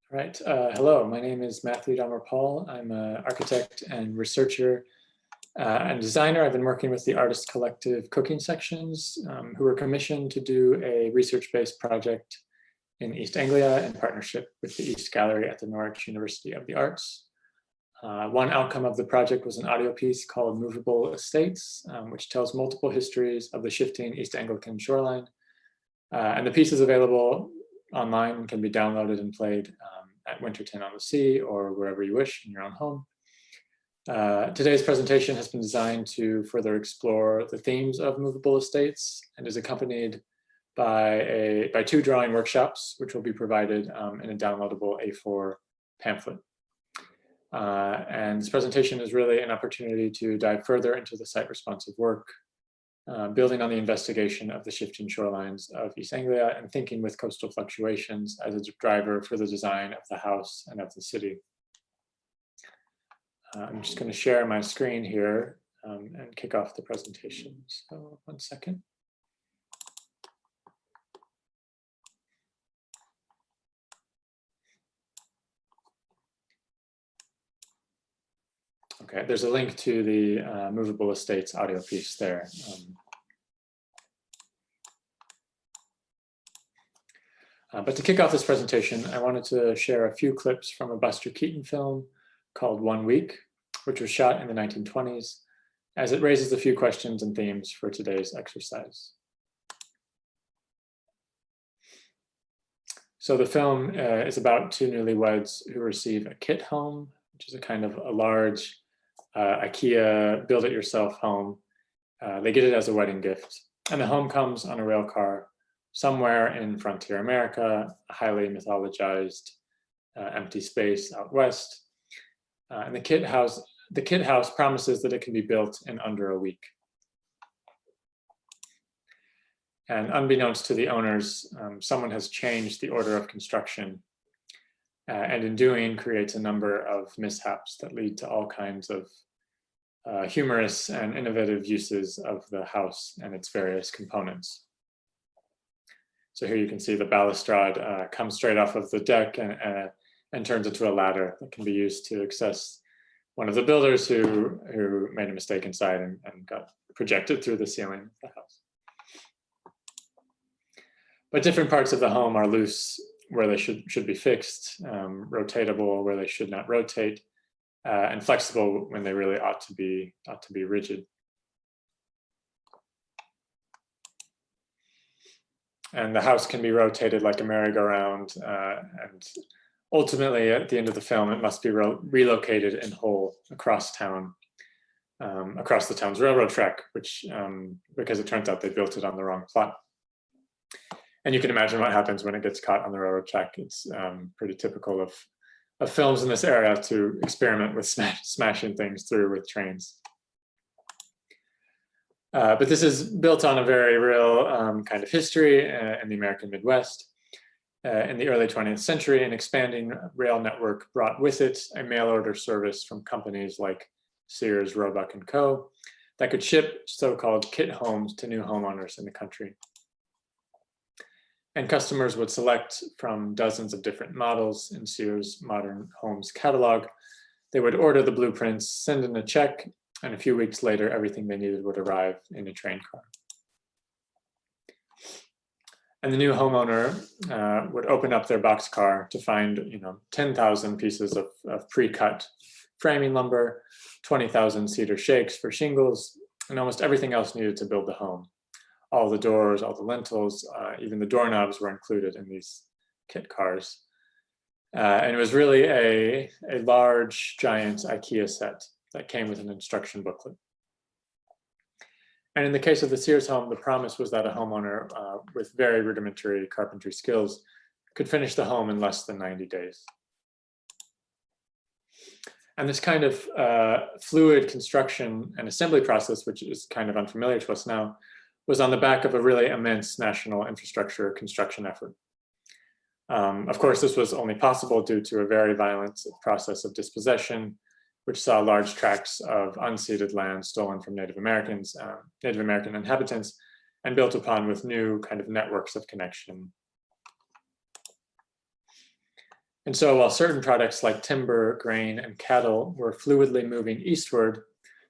Right. Hello, my name is Matthew Darmour-Paul. I'm an architect and researcher and designer. I've been working with the artist collective Cooking Sections, who were commissioned to do a research-based project in East Anglia in partnership with the East Gallery at the Norwich University of the Arts. One outcome of the project was an audio piece called Movable Estates, which tells multiple histories of the shifting East Anglian shoreline. And the piece is available online and can be downloaded and played at Winterton-on-the-Sea or wherever you wish in your own home. Today's presentation has been designed to further explore the themes of movable estates and is accompanied by two drawing workshops, which will be provided in a downloadable A4 pamphlet. And this presentation is really an opportunity to dive further into the site-responsive work, building on the investigation of the shifting shorelines of East Anglia and thinking with coastal fluctuations as a driver for the design of the house and of the city. I'm just going to share my screen here and kick off the presentation. So 1 second. Okay, there's a link to the Movable Estates audio piece there. But to kick off this presentation, I wanted to share a few clips from a Buster Keaton film called 1 Week, which was shot in the 1920s, as it raises a few questions and themes for today's exercise. So the film is about two newlyweds who receive a kit home, which is a kind of a large IKEA build-it-yourself home. They get it as a wedding gift, and the home comes on a rail car somewhere in frontier America, a highly mythologized empty space out west. And the kit house promises that it can be built in under a week. And unbeknownst to the owners, someone has changed the order of construction, and in doing creates a number of mishaps that lead to all kinds of humorous and innovative uses of the house and its various components. So here you can see the balustrade comes straight off of the deck and turns into a ladder that can be used to access one of the builders who made a mistake inside and got projected through the ceiling of the house. But different parts of the home are loose where they should be fixed, rotatable where they should not rotate, and flexible when they really ought to be rigid. And the house can be rotated like a merry-go-round, and ultimately, at the end of the film, it must be relocated in whole across town, across the town's railroad track, which, because it turns out they built it on the wrong plot. And you can imagine what happens when it gets caught on the railroad track. It's pretty typical of films in this era to experiment with smashing things through with trains. But this is built on a very real kind of history in the American Midwest. In the early 20th century, an expanding rail network brought with it a mail order service from companies like Sears, Roebuck & Co. that could ship so-called kit homes to new homeowners in the country. And customers would select from dozens of different models in Sears Modern Homes catalog. They would order the blueprints, send in a check, and a few weeks later, everything they needed would arrive in a train car. And the new homeowner would open up their boxcar to find 10,000 pieces of pre-cut framing lumber, 20,000 cedar shakes for shingles, and almost everything else needed to build the home. All the doors, all the lintels, even the doorknobs were included in these kit cars. And it was really a large, giant IKEA set that came with an instruction booklet. And in the case of the Sears home, the promise was that a homeowner with very rudimentary carpentry skills could finish the home in less than 90 days. And this kind of fluid construction and assembly process, which is kind of unfamiliar to us now, was on the back of a really immense national infrastructure construction effort. Of course, this was only possible due to a very violent process of dispossession, which saw large tracts of unceded land stolen from Native American inhabitants, and built upon with new kind of networks of connection. And so while certain products like timber, grain, and cattle were fluidly moving eastward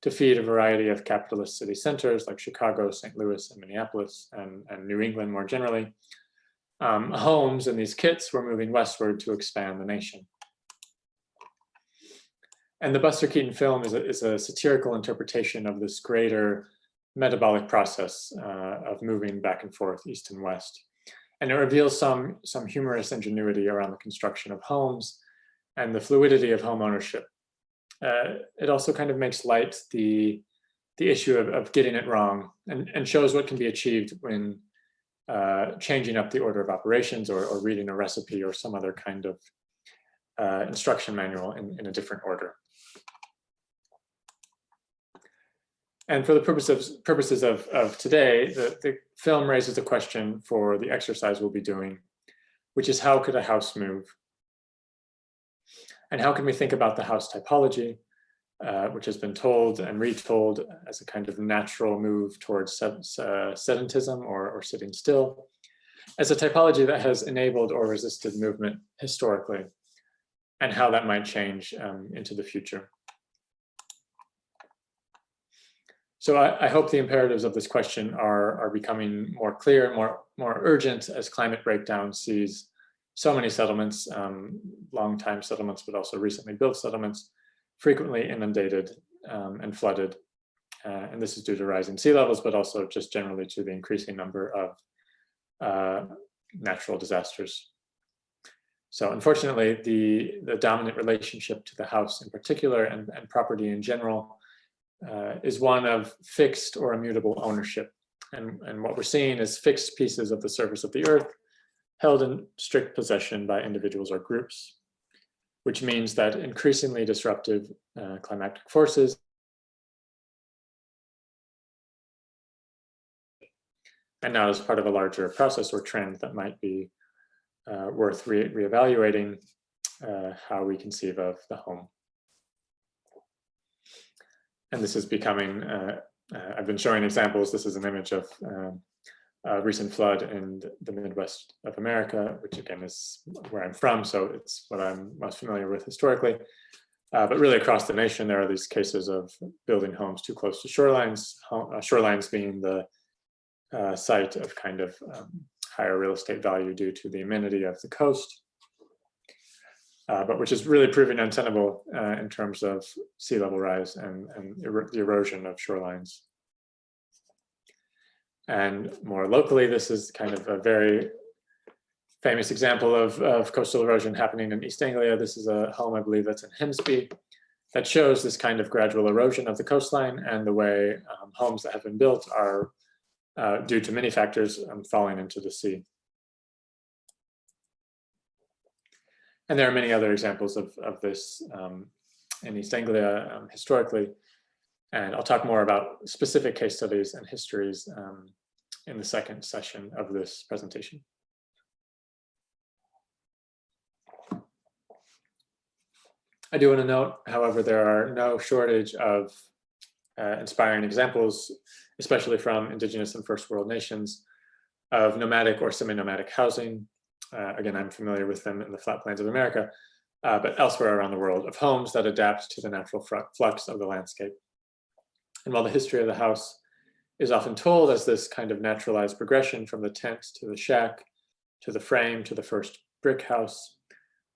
to feed a variety of capitalist city centers like Chicago, St. Louis, and Minneapolis, and New England more generally, homes in these kits were moving westward to expand the nation. And the Buster Keaton film is a satirical interpretation of this greater metabolic process of moving back and forth east and west. And it reveals some humorous ingenuity around the construction of homes and the fluidity of home ownership. It also kind of makes light the issue of getting it wrong and shows what can be achieved when changing up the order of operations or reading a recipe or some other kind of instruction manual in a different order. And for the purposes of today, the film raises a question for the exercise we'll be doing, which is how could a house move? And how can we think about the house typology, which has been told and retold as a kind of natural move towards sedentism or sitting still, as a typology that has enabled or resisted movement historically, and how that might change into the future. So I hope the imperatives of this question are becoming more clear, more urgent as climate breakdown sees so many settlements, long-time settlements, but also recently built settlements, frequently inundated and flooded. And this is due to rising sea levels, but also just generally to the increasing number of natural disasters. So unfortunately, the dominant relationship to the house in particular and property in general is one of fixed or immutable ownership. And what we're seeing is fixed pieces of the surface of the earth held in strict possession by individuals or groups, which means that increasingly disruptive climatic forces and now as part of a larger process or trend that might be worth reevaluating how we conceive of the home. And this is becoming, I've been showing examples. This is an image of a recent flood in the Midwest of America, which again is where I'm from, so it's what I'm most familiar with historically. But really across the nation, there are these cases of building homes too close to shorelines, shorelines being the site of kind of higher real estate value due to the amenity of the coast. But which is really proving untenable in terms of sea level rise and the erosion of shorelines. And more locally, this is kind of a very famous example of coastal erosion happening in East Anglia. This is a home, I believe, that's in Hemsby, that shows this kind of gradual erosion of the coastline and the way homes that have been built are, due to many factors, falling into the sea. And there are many other examples of this in East Anglia historically. And I'll talk more about specific case studies and histories in the second session of this presentation. I do want to note, however, there are no shortage of inspiring examples, especially from indigenous and first world nations, of nomadic or semi-nomadic housing. Again, I'm familiar with them in the flat plains of America, but elsewhere around the world, of homes that adapt to the natural flux of the landscape. And while the history of the house is often told as this kind of naturalized progression from the tent to the shack, to the frame, to the first brick house,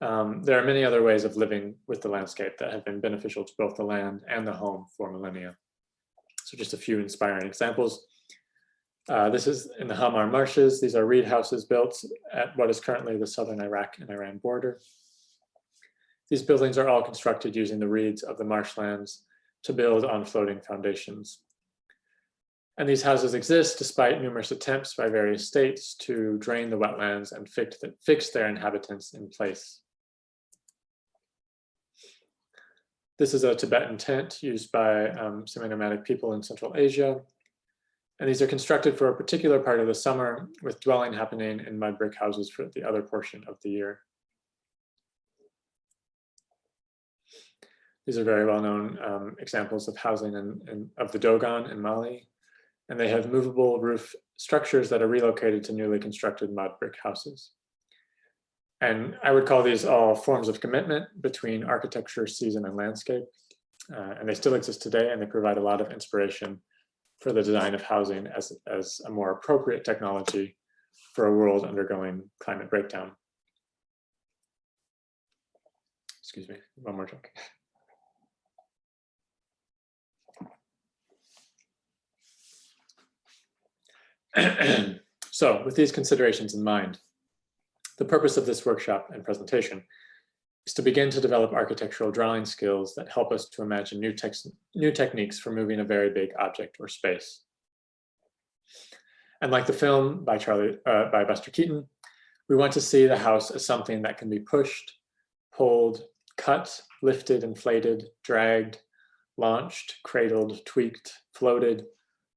there are many other ways of living with the landscape that have been beneficial to both the land and the home for millennia. So just a few inspiring examples. This is in the Hamar marshes. These are reed houses built at what is currently the southern Iraq and Iran border. These buildings are all constructed using the reeds of the marshlands to build on floating foundations. And these houses exist despite numerous attempts by various states to drain the wetlands and fix their inhabitants in place. This is a Tibetan tent used by semi-nomadic people in Central Asia. And these are constructed for a particular part of the summer, with dwelling happening in mud brick houses for the other portion of the year. These are very well-known examples of housing of the Dogon in Mali. And they have movable roof structures that are relocated to newly constructed mud brick houses. And I would call these all forms of commitment between architecture, season, and landscape. And they still exist today, and they provide a lot of inspiration for the design of housing as a more appropriate technology for a world undergoing climate breakdown. Excuse me, one more joke. So with these considerations in mind, the purpose of this workshop and presentation is to begin to develop architectural drawing skills that help us to imagine new techniques for moving a very big object or space. And like the film by Buster Keaton, we want to see the house as something that can be pushed, pulled, cut, lifted, inflated, dragged, launched, cradled, tweaked, floated,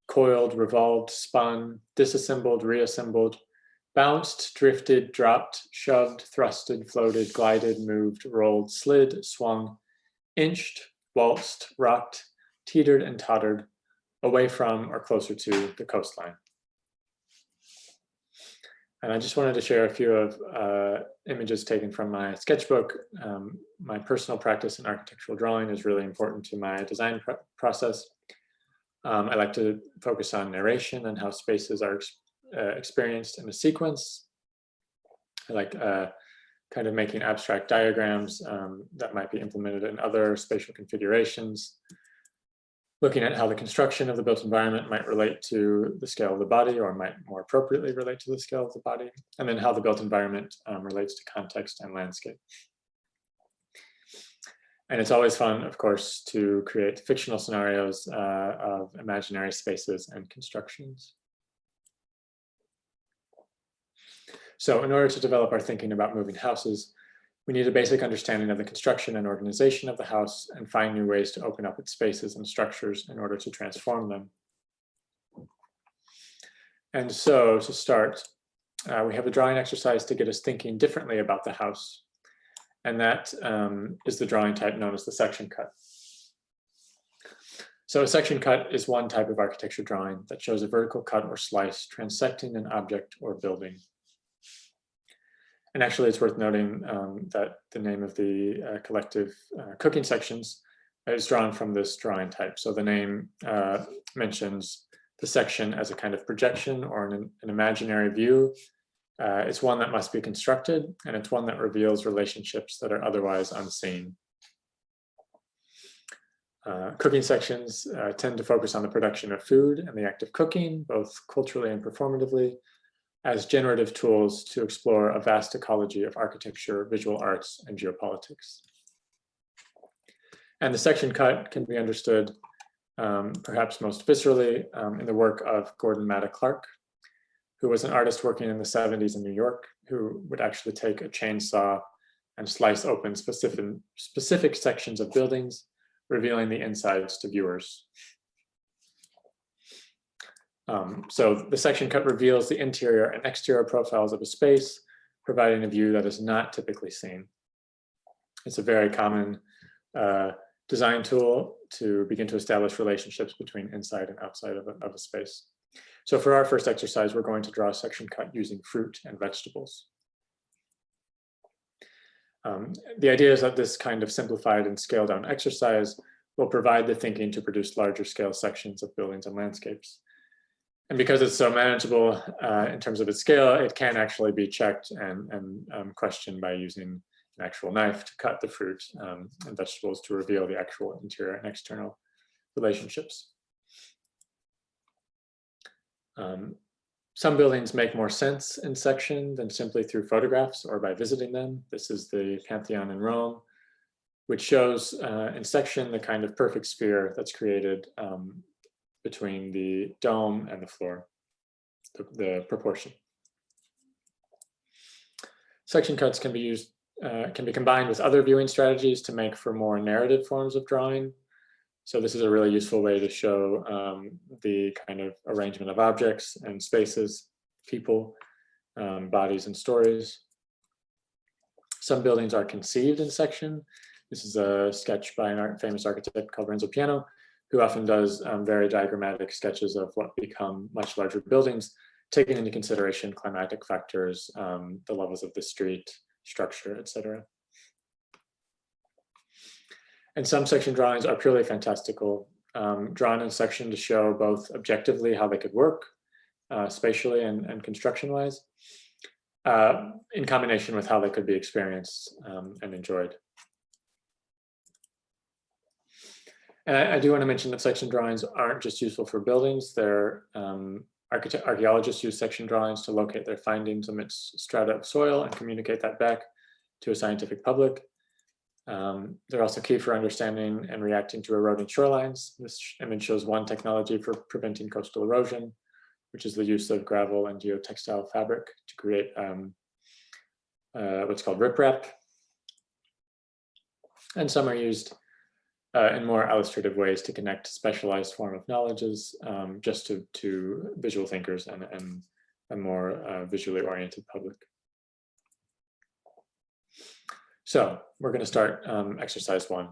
coiled, revolved, spun, disassembled, reassembled, bounced, drifted, dropped, shoved, thrusted, floated, glided, moved, rolled, slid, swung, inched, waltzed, rocked, teetered, and tottered away from or closer to the coastline. And I just wanted to share a few of images taken from my sketchbook. My personal practice in architectural drawing is really important to my design process. I like to focus on narration and how spaces are experienced in a sequence. I like kind of making abstract diagrams that might be implemented in other spatial configurations, looking at how the construction of the built environment might relate to the scale of the body, or might more appropriately relate to the scale of the body, and then how the built environment relates to context and landscape. And it's always fun, of course, to create fictional scenarios of imaginary spaces and constructions. So in order to develop our thinking about moving houses, we need a basic understanding of the construction and organization of the house and find new ways to open up its spaces and structures in order to transform them. And so to start, we have a drawing exercise to get us thinking differently about the house. And that is the drawing type known as the section cut. So a section cut is one type of architecture drawing that shows a vertical cut or slice transecting an object or building. And actually, it's worth noting that the name of the collective cooking sections is drawn from this drawing type. So the name mentions the section as a kind of projection or an imaginary view. It's one that must be constructed, and it's one that reveals relationships that are otherwise unseen. Cooking sections tend to focus on the production of food and the act of cooking, both culturally and performatively, as generative tools to explore a vast ecology of architecture, visual arts, and geopolitics. And the section cut can be understood perhaps most viscerally in the work of Gordon Matta Clark, who was an artist working in the 70s in New York, who would actually take a chainsaw and slice open specific sections of buildings, revealing the insides to viewers. So the section cut reveals the interior and exterior profiles of a space, providing a view that is not typically seen. It's a very common design tool to begin to establish relationships between inside and outside of a space. So for our first exercise, we're going to draw a section cut using fruit and vegetables. The idea is that this kind of simplified and scaled down exercise will provide the thinking to produce larger scale sections of buildings and landscapes. And because it's so manageable in terms of its scale, it can actually be checked and questioned by using an actual knife to cut the fruit and vegetables to reveal the actual interior and external relationships. Some buildings make more sense in section than simply through photographs or by visiting them. This is the Pantheon in Rome, which shows in section the kind of perfect sphere that's created between the dome and the floor, the proportion. Section cuts can be used, can be combined with other viewing strategies to make for more narrative forms of drawing. So this is a really useful way to show the kind of arrangement of objects and spaces, people, bodies, and stories. Some buildings are conceived in section. This is a sketch by a famous architect called Renzo Piano, who often does very diagrammatic sketches of what become much larger buildings, taking into consideration climatic factors, the levels of the street, structure, etc. And some section drawings are purely fantastical, drawn in section to show both objectively how they could work, spatially and construction-wise, in combination with how they could be experienced and enjoyed. And I do want to mention that section drawings aren't just useful for buildings. They're archaeologists use section drawings to locate their findings amidst strata of soil and communicate that back to a scientific public. They're also key for understanding and reacting to eroding shorelines. This image shows one technology for preventing coastal erosion, which is the use of gravel and geotextile fabric to create what's called riprap. And some are used in more illustrative ways to connect specialized form of knowledges just to visual thinkers and a more visually oriented public. So we're going to start exercise 1,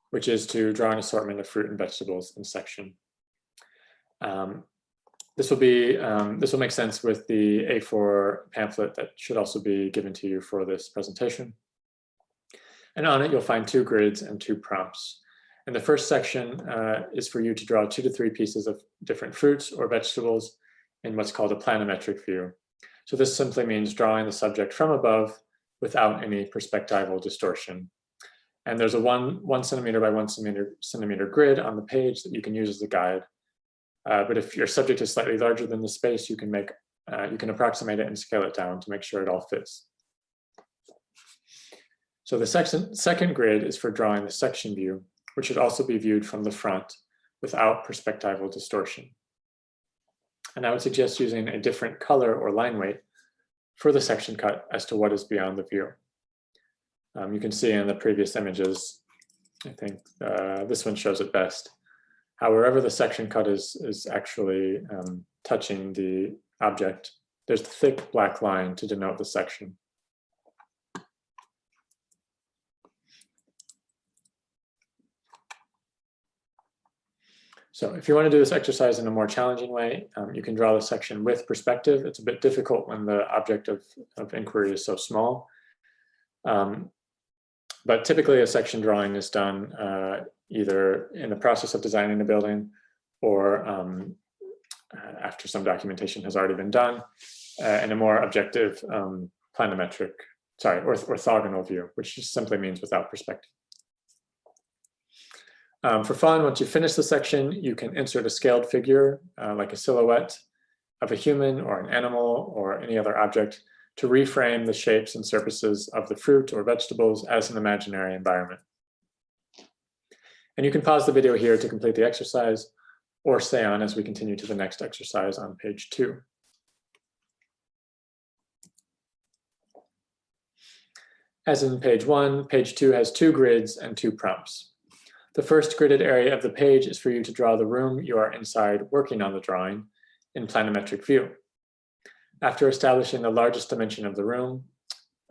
which is to draw an assortment of fruit and vegetables in section. This will make sense with the A4 pamphlet that should also be given to you for this presentation. And on it, you'll find 2 grids and 2 prompts. And the first section is for you to draw 2 to 3 pieces of different fruits or vegetables in what's called a planimetric view. So this simply means drawing the subject from above without any perspectival distortion. And there's a 1 centimeter by 1 centimeter grid on the page that you can use as a guide. But if your subject is slightly larger than the space, you can approximate it and scale it down to make sure it all fits. So the second grid is for drawing the section view, which should also be viewed from the front without perspectival distortion. And I would suggest using a different color or line weight for the section cut as to what is beyond the view. You can see in the previous images, I think this one shows it best, how wherever the section cut is actually touching the object, there's the thick black line to denote the section. So if you want to do this exercise in a more challenging way, you can draw the section with perspective. It's a bit difficult when the object of inquiry is so small. But typically a section drawing is done either in the process of designing a building or after some documentation has already been done in a more objective orthogonal view, which just simply means without perspective. For fun, once you finish the section, you can insert a scaled figure like a silhouette of a human or an animal or any other object to reframe the shapes and surfaces of the fruit or vegetables as an imaginary environment. And you can pause the video here to complete the exercise or stay on as we continue to the next exercise on page 2. As in page 1, page 2 has 2 grids and 2 prompts. The first gridded area of the page is for you to draw the room you are inside working on the drawing in planimetric view. After establishing the largest dimension of the room,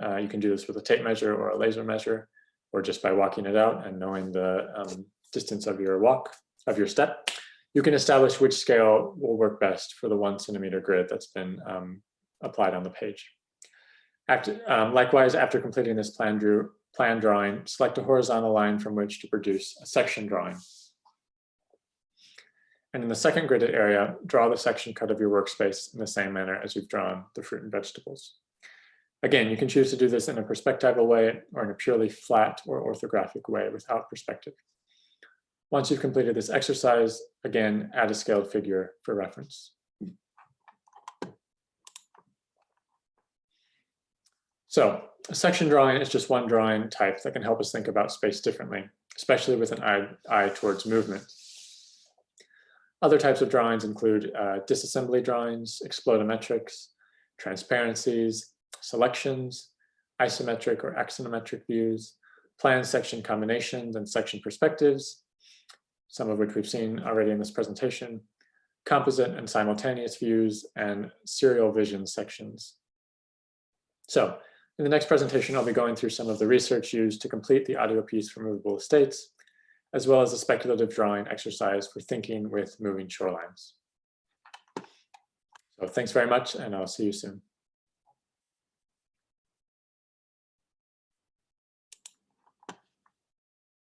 you can do this with a tape measure or a laser measure, or just by walking it out and knowing the distance of your step. You can establish which scale will work best for the 1 centimeter grid that's been applied on the page. Likewise, after completing this plan drawing, select a horizontal line from which to produce a section drawing. And in the second gridded area, draw the section cut of your workspace in the same manner as you've drawn the fruit and vegetables. Again, you can choose to do this in a perspectival way or in a purely flat or orthographic way without perspective. Once you've completed this exercise, again, add a scaled figure for reference. So a section drawing is just one drawing type that can help us think about space differently, especially with an eye towards movement. Other types of drawings include disassembly drawings, explodometrics, transparencies, selections, isometric or axonometric views, plan section combinations and section perspectives, some of which we've seen already in this presentation, composite and simultaneous views, and serial vision sections. So in the next presentation, I'll be going through some of the research used to complete the audio piece for movable estates, as well as a speculative drawing exercise for thinking with moving shorelines. So thanks very much, and I'll see you soon.